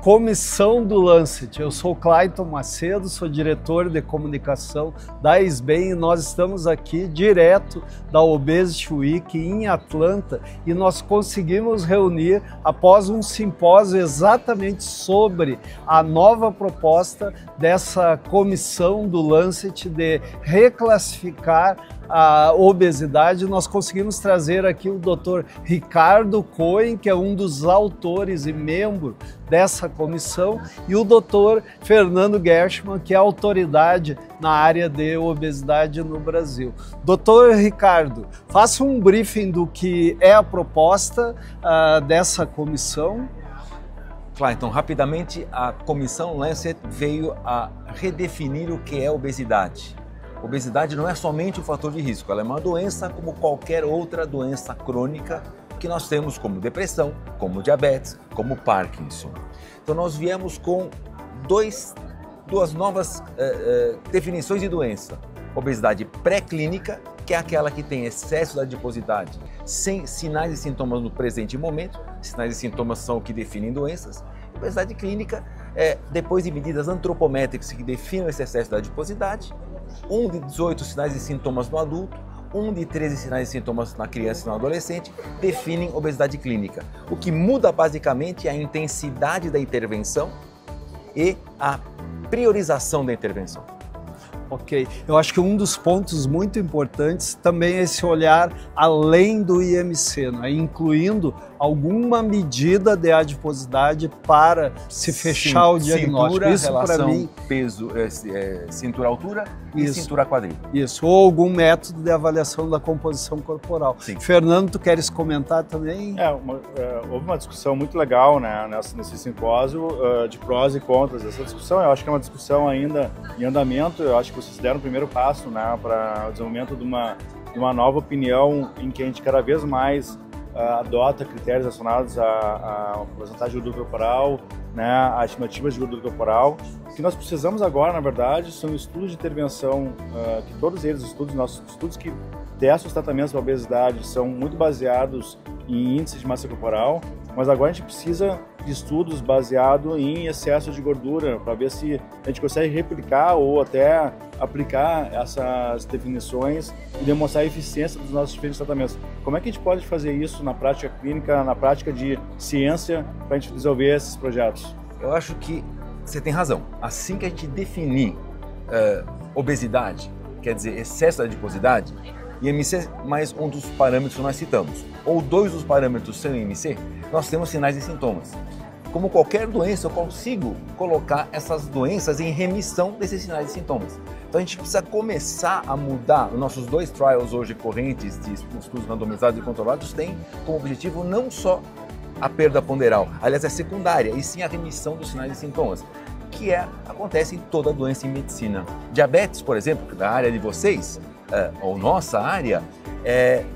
Comissão do Lancet. Eu sou Clayton Macedo, sou diretor de comunicação da SBEM e nós estamos aqui direto da Obesity Week em Atlanta e nós conseguimos reunir após um simpósio exatamente sobre a nova proposta dessa comissão do Lancet de reclassificar a obesidade. Nós conseguimos trazer aqui o Dr. Ricardo Cohen, que é um dos autores e membro dessa comissão, e o Dr. Fernando Gershman, que é autoridade na área de obesidade no Brasil. Dr. Ricardo, faça um briefing do que é a proposta dessa comissão. Clayton, rapidamente, a comissão Lancet veio a redefinir o que é obesidade. Obesidade não é somente um fator de risco, ela é uma doença como qualquer outra doença crônica que nós temos, como depressão, como diabetes, como Parkinson. Então nós viemos com duas novas definições de doença. Obesidade pré-clínica, que é aquela que tem excesso da adiposidade, sem sinais e sintomas no presente momento. Sinais e sintomas são o que definem doenças. Obesidade clínica é depois de medidas antropométricas que definem esse excesso da adiposidade. Um de 18 sinais e sintomas no adulto, um de 13 sinais e sintomas na criança e no adolescente, definem obesidade clínica. O que muda basicamente é a intensidade da intervenção e a priorização da intervenção. Ok, eu acho que um dos pontos muito importantes também é esse olhar além do IMC, né? Incluindo alguma medida de adiposidade para se fechar o diagnóstico. Cintura, isso para mim, peso, cintura-altura e isso, cintura-quadril. Isso, ou algum método de avaliação da composição corporal. Sim. Fernando, tu queres comentar também? Houve uma discussão muito legal, né, nesse simpósio de prós e contras dessa discussão. Eu acho que é uma discussão ainda em andamento. Eu acho que vocês deram o primeiro passo, né, para o desenvolvimento de uma nova opinião em que a gente cada vez mais adota critérios relacionados à porcentagem de gordura corporal, né, a estimativas de gordura corporal. O que nós precisamos agora, na verdade, são estudos de intervenção, que todos eles, nossos estudos que testam os tratamentos para obesidade são muito baseados em índice de massa corporal, mas agora a gente precisa de estudos baseados em excesso de gordura para ver se a gente consegue replicar ou até aplicar essas definições e demonstrar a eficiência dos nossos diferentes tratamentos. Como é que a gente pode fazer isso na prática clínica, na prática de ciência, para a gente desenvolver esses projetos? Eu acho que você tem razão. Assim que a gente definir obesidade, quer dizer, excesso da adiposidade, IMC mais um dos parâmetros que nós citamos, ou dois dos parâmetros são IMC, nós temos sinais e sintomas. Como qualquer doença, eu consigo colocar essas doenças em remissão desses sinais e sintomas. Então a gente precisa começar a mudar. Os nossos dois trials hoje correntes de estudos randomizados e controlados têm como objetivo não só a perda ponderal, aliás é secundária, e sim a remissão dos sinais e sintomas, que acontece em toda doença em medicina. Diabetes, por exemplo, da área de vocês, ou nossa área,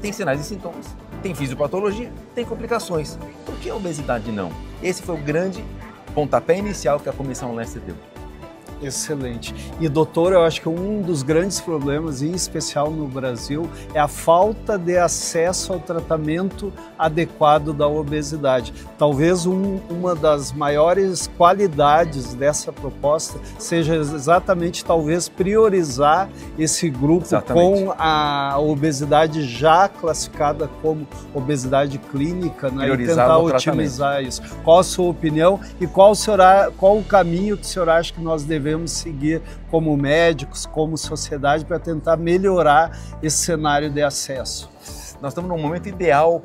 tem sinais e sintomas, tem fisiopatologia, tem complicações. Por que a obesidade não? Esse foi o grande pontapé inicial que a Comissão Lancet deu. Excelente. E doutor, eu acho que um dos grandes problemas, em especial no Brasil, é a falta de acesso ao tratamento adequado da obesidade. Talvez uma das maiores qualidades dessa proposta seja exatamente talvez priorizar esse grupo com a obesidade já classificada como obesidade clínica, né, e tentar otimizar isso. Qual a sua opinião e qual o caminho que o senhor acha que nós devemos seguir como médicos, como sociedade, para tentar melhorar esse cenário de acesso? Nós estamos num momento ideal,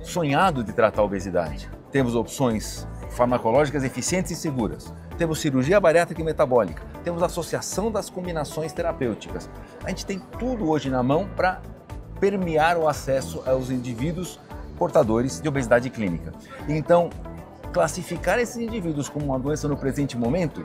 sonhado de tratar a obesidade. Temos opções farmacológicas eficientes e seguras. Temos cirurgia bariátrica e metabólica. Temos associação das combinações terapêuticas. A gente tem tudo hoje na mão para permear o acesso aos indivíduos portadores de obesidade clínica. Então, classificar esses indivíduos como uma doença no presente momento,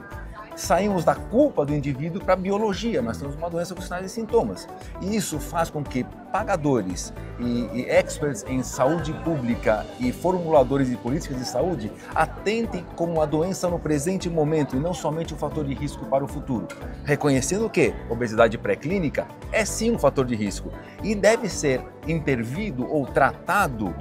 saímos da culpa do indivíduo para a biologia. Nós temos uma doença com sinais e sintomas. E isso faz com que pagadores e experts em saúde pública e formuladores de políticas de saúde atentem como a doença no presente momento e não somente um fator de risco para o futuro. Reconhecendo que obesidade pré-clínica é sim um fator de risco e deve ser intervido ou tratado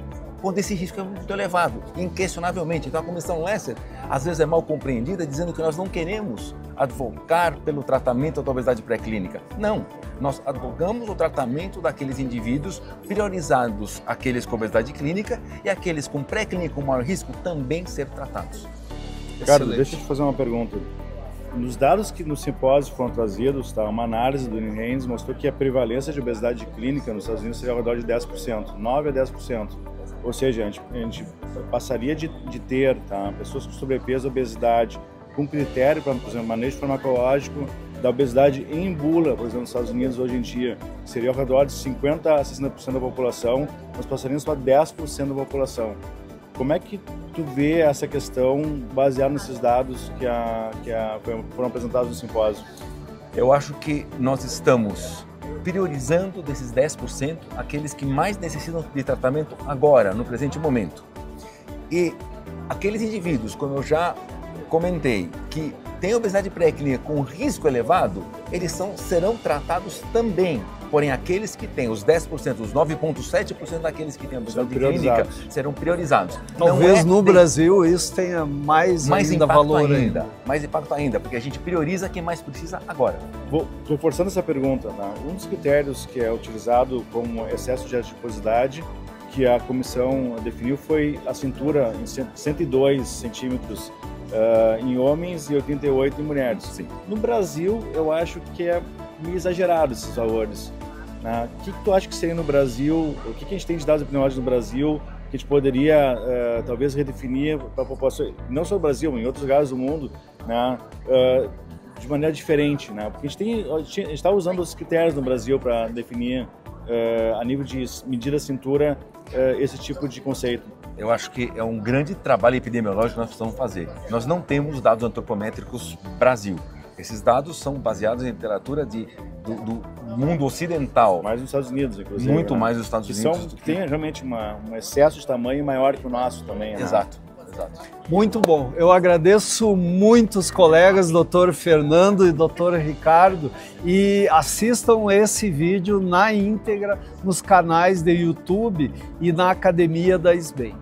quando esse risco é muito elevado, inquestionavelmente. Então a Comissão Lancet às vezes é mal compreendida, dizendo que nós não queremos advocar pelo tratamento da obesidade pré-clínica. Não, nós advogamos o tratamento daqueles indivíduos, priorizados aqueles com obesidade clínica e aqueles com pré-clínica com maior risco também ser tratados. Ricardo, deixa eu te fazer uma pergunta. Nos dados que no simpósio foram trazidos, tá, uma análise do NIHANES mostrou que a prevalência de obesidade clínica nos Estados Unidos seria ao redor de 10%, 9 a 10%. Ou seja, a gente passaria de ter, tá, pessoas com sobrepeso e obesidade com critério para, por exemplo, manejo farmacológico da obesidade em bula, por exemplo, nos Estados Unidos hoje em dia, que seria ao redor de 50 a 60% da população, nós passaríamos para 10% da população. Como é que tu vê essa questão baseada nesses dados que foram apresentados no simpósio? Eu acho que nós estamos priorizando desses 10% aqueles que mais necessitam de tratamento agora, no presente momento. E aqueles indivíduos, como eu já comentei, que têm obesidade pré-clínica com risco elevado, eles serão tratados também. Porém, aqueles que têm os 10%, os 9,7% daqueles que têm obesidade clínica serão priorizados. Talvez no Brasil isso tenha mais ainda valor ainda. Mais impacto ainda, porque a gente prioriza quem mais precisa agora. Estou forçando essa pergunta. Tá? Um dos critérios que é utilizado como excesso de adiposidade, que a comissão definiu, foi a cintura em 102 centímetros em homens e 88 em mulheres. Sim. No Brasil, eu acho que é meio exagerado esses valores. O que tu acha que seria no Brasil? O que a gente tem de dados epidemiológicos no Brasil que a gente poderia talvez redefinir para a população, não só no Brasil, mas em outros lugares do mundo, né, de maneira diferente, né? Porque a gente está usando os critérios no Brasil para definir a nível de medida cintura esse tipo de conceito. Eu acho que é um grande trabalho epidemiológico que nós precisamos fazer. Nós não temos dados antropométricos Brasil. Esses dados são baseados em literatura do mundo ocidental. Mais nos Estados Unidos, inclusive. Muito, né? Mais nos Estados Unidos. Que tem realmente um excesso de tamanho maior que o nosso também. Exato. Né? Exato. Muito bom. Eu agradeço muito os colegas, Dr. Fernando e Dr. Ricardo, e assistam esse vídeo na íntegra nos canais de YouTube e na Academia da SBEM.